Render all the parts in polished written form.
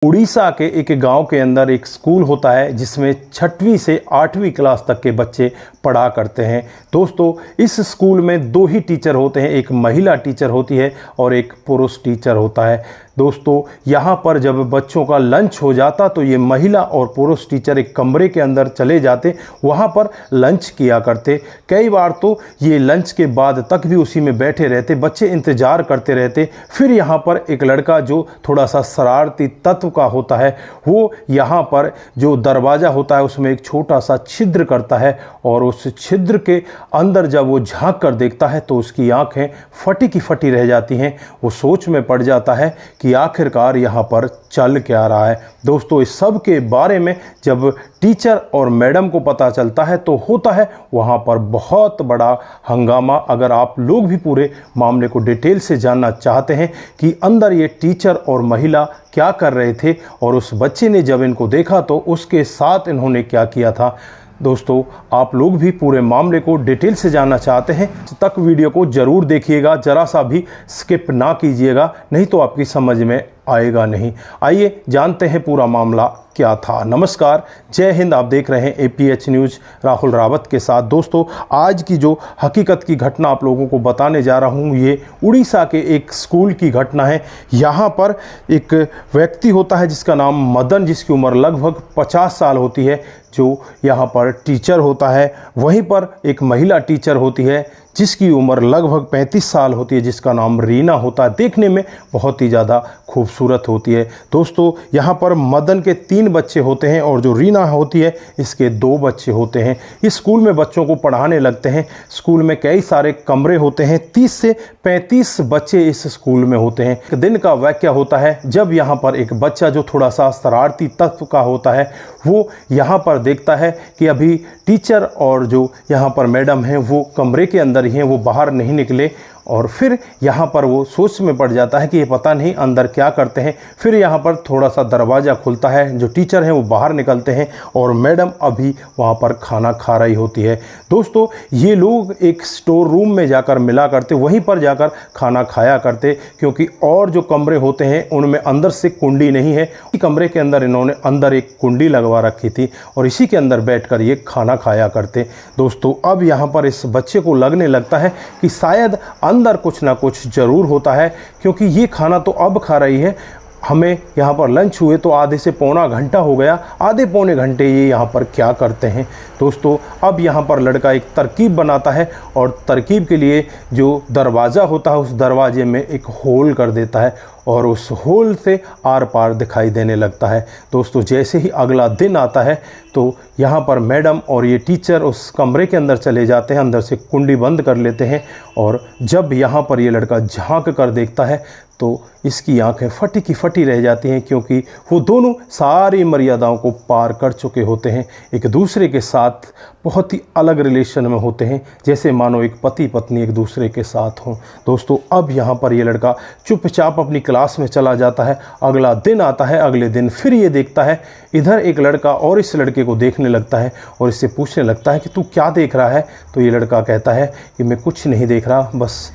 उड़ीसा के एक गांव के अंदर एक स्कूल होता है जिसमें 6वीं से 8वीं क्लास तक के बच्चे पढ़ा करते हैं। दोस्तों, इस स्कूल में दो ही टीचर होते हैं, एक महिला टीचर होती है और एक पुरुष टीचर होता है। दोस्तों, यहाँ पर जब बच्चों का लंच हो जाता तो ये महिला और पुरुष टीचर एक कमरे के अंदर चले जाते, वहाँ पर लंच किया करते। कई बार तो ये लंच के बाद तक भी उसी में बैठे रहते, बच्चे इंतज़ार करते रहते। फिर यहाँ पर एक लड़का जो थोड़ा सा शरारती तत्व का होता है, वो यहाँ पर जो दरवाज़ा होता है उसमें एक छोटा सा छिद्र करता है और उस छिद्र के अंदर जब वो झांक कर देखता है तो उसकी आंखें फटी की फटी रह जाती हैं। वो सोच में पड़ जाता है कि आखिरकार यहाँ पर चल क्या रहा है। दोस्तों, इस सब के बारे में जब टीचर और मैडम को पता चलता है तो होता है वहाँ पर बहुत बड़ा हंगामा। अगर आप लोग भी पूरे मामले को डिटेल से जानना चाहते हैं कि अंदर ये टीचर और महिला क्या कर रहे थे और उस बच्चे ने जब इनको देखा तो उसके साथ इन्होंने क्या किया था, दोस्तों आप लोग भी पूरे मामले को डिटेल से जानना चाहते हैं तक वीडियो को ज़रूर देखिएगा, ज़रा सा भी स्किप ना कीजिएगा, नहीं तो आपकी समझ में आएगा नहीं। आइए जानते हैं पूरा मामला क्या था। नमस्कार, जय हिंद। आप देख रहे हैं APH न्यूज़ राहुल रावत के साथ। दोस्तों, आज की जो हकीकत की घटना आप लोगों को बताने जा रहा हूँ, ये उड़ीसा के एक स्कूल की घटना है। यहाँ पर एक व्यक्ति होता है जिसका नाम मदन, जिसकी उम्र लगभग 50 साल होती है, जो यहाँ पर टीचर होता है। वहीं पर एक महिला टीचर होती है जिसकी उम्र लगभग 35 साल होती है, जिसका नाम रीना होता है। देखने में बहुत ही ज़्यादा खूबसूरत होती है। दोस्तों, यहाँ पर मदन के 3 बच्चे होते हैं और जो रीना होती है इसके 2 बच्चे होते हैं। इस स्कूल में बच्चों को पढ़ाने लगते हैं। स्कूल में कई सारे कमरे होते हैं, 30 से 35 बच्चे इस स्कूल में होते हैं। एक दिन का वाक़या होता है जब यहाँ पर एक बच्चा जो थोड़ा सा शरारती तत्व का होता है, वो यहाँ पर देखता है कि अभी टीचर और जो यहाँ पर मैडम हैं वो कमरे के अंदर ही हैं, वो बाहर नहीं निकले। और फिर यहाँ पर वो सोच में पड़ जाता है कि ये पता नहीं अंदर क्या करते हैं। फिर यहाँ पर थोड़ा सा दरवाज़ा खुलता है, जो टीचर हैं वो बाहर निकलते हैं और मैडम अभी वहाँ पर खाना खा रही होती है। दोस्तों, ये लोग एक स्टोर रूम में जाकर मिला करते, वहीं पर जाकर खाना खाया करते, क्योंकि और जो कमरे होते हैं उनमें अंदर से कुंडी नहीं है। कमरे के अंदर इन्होंने अंदर एक कुंडी लगवा रखी थी और इसी के अंदर बैठकर ये खाना खाया करते। दोस्तों, अब यहाँ पर इस बच्चे को लगने लगता है कि शायद अंदर कुछ ना कुछ ज़रूर होता है, क्योंकि ये खाना तो अब खा रही है। हमें यहाँ पर लंच हुए तो आधे से पौना घंटा हो गया, आधे पौने घंटे ये यहाँ पर क्या करते हैं। दोस्तों, अब यहाँ पर लड़का एक तरकीब बनाता है और तरकीब के लिए जो दरवाज़ा होता है उस दरवाजे में एक होल कर देता है और उस होल से आर पार दिखाई देने लगता है। दोस्तों, जैसे ही अगला दिन आता है तो यहाँ पर मैडम और ये टीचर उस कमरे के अंदर चले जाते हैं, अंदर से कुंडी बंद कर लेते हैं और जब यहाँ पर ये लड़का झांक कर देखता है तो इसकी आंखें फटी की फटी रह जाती हैं, क्योंकि वो दोनों सारी मर्यादाओं को पार कर चुके होते हैं, एक दूसरे के साथ बहुत ही अलग रिलेशन में होते हैं, जैसे मानो एक पति पत्नी एक दूसरे के साथ हों। दोस्तों, अब यहाँ पर ये लड़का चुपचाप अपनी क्लास में चला जाता है। अगला दिन आता है, अगले दिन फिर ये देखता है, इधर एक लड़का और इस लड़के को देखने लगता है और इससे पूछने लगता है कि तू क्या देख रहा है। तो ये लड़का कहता है कि मैं कुछ नहीं देख रहा, बस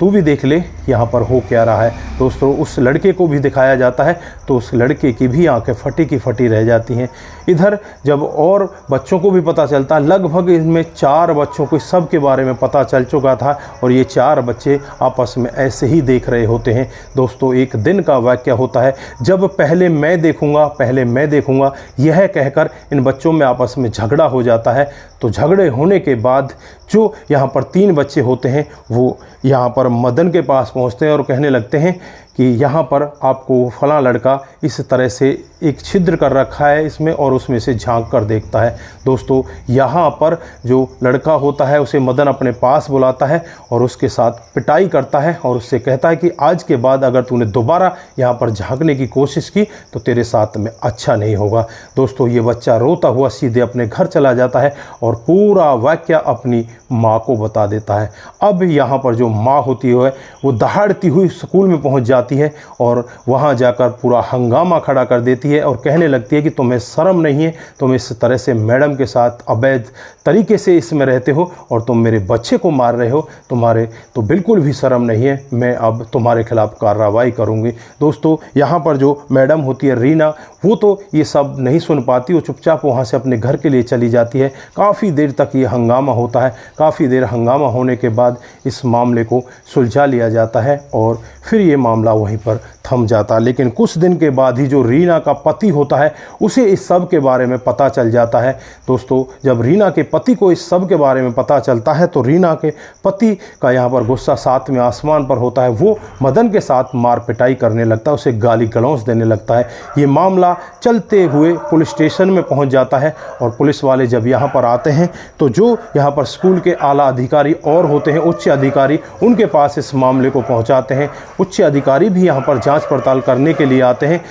तू भी देख ले यहाँ पर हो क्या रहा है। दोस्तों, उस लड़के को भी दिखाया जाता है तो उस लड़के की भी आंखें फटी की फटी रह जाती हैं। इधर जब और बच्चों को भी पता चलता, लगभग इनमें 4 बच्चों को सब के बारे में पता चल चुका था और ये 4 बच्चे आपस में ऐसे ही देख रहे होते हैं। दोस्तों, एक दिन का वाक़या होता है जब पहले मैं देखूंगा यह कहकर इन बच्चों में आपस में झगड़ा हो जाता है। तो झगड़े होने के बाद जो यहाँ पर 3 बच्चे होते हैं वो यहाँ पर मदन के पास पहुँचते हैं और कहने लगते हैं कि यहाँ पर आपको फलां लड़का इस तरह से एक छिद्र कर रखा है इसमें और उसमें से झांक कर देखता है। दोस्तों, यहाँ पर जो लड़का होता है उसे मदन अपने पास बुलाता है और उसके साथ पिटाई करता है और उससे कहता है कि आज के बाद अगर तूने दोबारा यहाँ पर झांकने की कोशिश की तो तेरे साथ में अच्छा नहीं होगा। दोस्तों, ये बच्चा रोता हुआ सीधे अपने घर चला जाता है और पूरा वाक़या अपनी माँ को बता देता है। अब यहाँ पर जो माँ होती है वो दहाड़ती हुई स्कूल में पहुँच जाती जाती है और वहाँ जाकर पूरा हंगामा खड़ा कर देती है और कहने लगती है कि तुम्हें शर्म नहीं है, तुम इस तरह से मैडम के साथ अवैध तरीके से इसमें रहते हो और तुम मेरे बच्चे को मार रहे हो, तुम्हारे तो बिल्कुल भी शर्म नहीं है, मैं अब तुम्हारे खिलाफ़ कार्रवाई करूँगी। दोस्तों, यहाँ पर जो मैडम होती है रीना, वो तो ये सब नहीं सुन पाती, वो चुपचाप वहाँ से अपने घर के लिए चली जाती है। काफ़ी देर तक ये हंगामा होता है। काफ़ी देर हंगामा होने के बाद इस मामले को सुलझा लिया जाता है और फिर ये मामला वहीं पर थम जाता है। लेकिन कुछ दिन के बाद ही जो रीना का पति होता है उसे इस सब के बारे में पता चल जाता है। दोस्तों, जब रीना के पति को इस सब के बारे में पता चलता है तो रीना के पति का यहाँ पर गुस्सा सातवें आसमान पर होता है। वो मदन के साथ मार पिटाई करने लगता है, उसे गाली गलौज देने लगता है। ये मामला चलते हुए पुलिस स्टेशन में पहुँच जाता है और पुलिस वाले जब यहाँ पर आते हैं तो जो यहाँ पर स्कूल के आला अधिकारी और होते हैं, उच्च अधिकारी, उनके पास इस मामले को पहुँचाते हैं। उच्च अधिकारी भी यहाँ पर जांच पड़ताल करने के लिए आते हैं।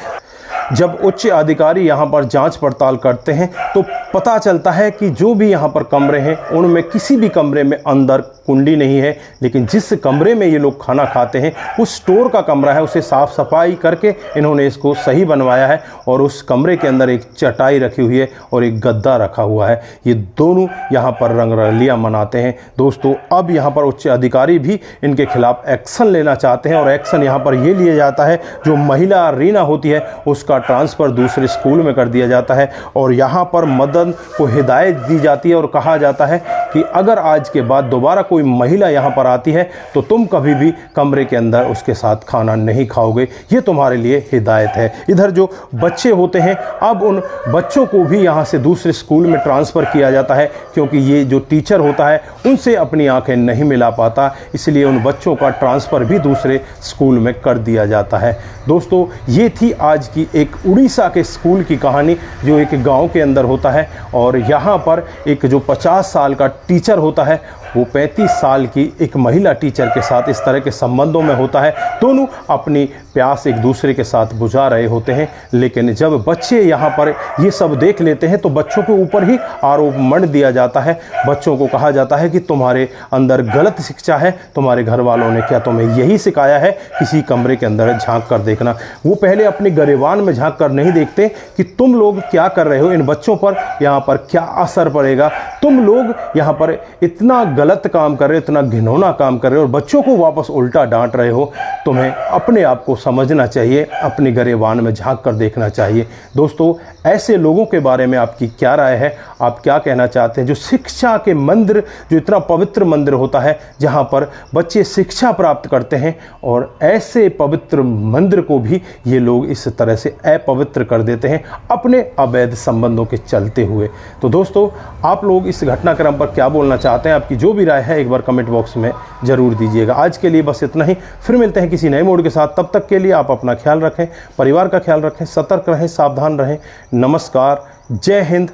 जब उच्च अधिकारी यहाँ पर जांच पड़ताल करते हैं तो पता चलता है कि जो भी यहाँ पर कमरे हैं उनमें किसी भी कमरे में अंदर कुंडी नहीं है, लेकिन जिस कमरे में ये लोग खाना खाते हैं उस स्टोर का कमरा है, उसे साफ़ सफाई करके इन्होंने इसको सही बनवाया है और उस कमरे के अंदर एक चटाई रखी हुई है और एक गद्दा रखा हुआ है। ये दोनों यहाँ पर रंगरलियाँ मनाते हैं। दोस्तों, अब यहाँ पर उच्च अधिकारी भी इनके खिलाफ़ एक्शन लेना चाहते हैं और एक्शन यहाँ पर ये लिया जाता है, जो महिला रीना होती है उसका ट्रांसफ़र दूसरे स्कूल में कर दिया जाता है और यहाँ पर मदन को हिदायत दी जाती है और कहा जाता है कि अगर आज के बाद दोबारा कोई महिला यहाँ पर आती है तो तुम कभी भी कमरे के अंदर उसके साथ खाना नहीं खाओगे, ये तुम्हारे लिए हिदायत है। इधर जो बच्चे होते हैं, अब उन बच्चों को भी यहाँ से दूसरे स्कूल में ट्रांसफ़र किया जाता है, क्योंकि ये जो टीचर होता है उनसे अपनी आंखें नहीं मिला पाता, इसलिए उन बच्चों का ट्रांसफ़र भी दूसरे स्कूल में कर दिया जाता है। दोस्तों, ये थी आज की एक उड़ीसा के स्कूल की कहानी जो एक गांव के अंदर होता है और यहाँ पर एक जो 50 साल का टीचर होता है वो 35 साल की एक महिला टीचर के साथ इस तरह के संबंधों में होता है। दोनों अपनी प्यास एक दूसरे के साथ बुझा रहे होते हैं, लेकिन जब बच्चे यहाँ पर ये सब देख लेते हैं तो बच्चों के ऊपर ही आरोप मढ़ दिया जाता है। बच्चों को कहा जाता है कि तुम्हारे अंदर गलत शिक्षा है, तुम्हारे घर वालों ने क्या तुम्हें यही सिखाया है किसी कमरे के अंदर झांक कर देखना। वो पहले अपने गरेबान में झांक कर नहीं देखते कि तुम लोग क्या कर रहे हो, इन बच्चों पर यहाँ पर क्या असर पड़ेगा, तुम लोग यहाँ पर इतना गलत काम कर रहे हो, इतना घिनौना काम कर रहे हो और बच्चों को वापस उल्टा डांट रहे हो। तुम्हें अपने आप को समझना चाहिए, अपने गरेबान में झांक कर देखना चाहिए। दोस्तों, ऐसे लोगों के बारे में आपकी क्या राय है? आप क्या कहना चाहते हैं? जो शिक्षा के मंदिर, जो इतना पवित्र मंदिर होता है जहाँ पर बच्चे शिक्षा प्राप्त करते हैं, और ऐसे पवित्र मंदिर को भी ये लोग इस तरह से अपवित्र कर देते हैं अपने अवैध संबंधों के चलते हुए। तो दोस्तों, आप लोग इस घटनाक्रम पर क्या बोलना चाहते हैं? आपकी जो भी राय है एक बार कमेंट बॉक्स में ज़रूर दीजिएगा। आज के लिए बस इतना ही, फिर मिलते हैं किसी नए मोड के साथ। तब तक के लिए आप अपना ख्याल रखें, परिवार का ख्याल रखें, सतर्क रहें, सावधान रहें। नमस्कार, जय हिंद,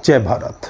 जय भारत।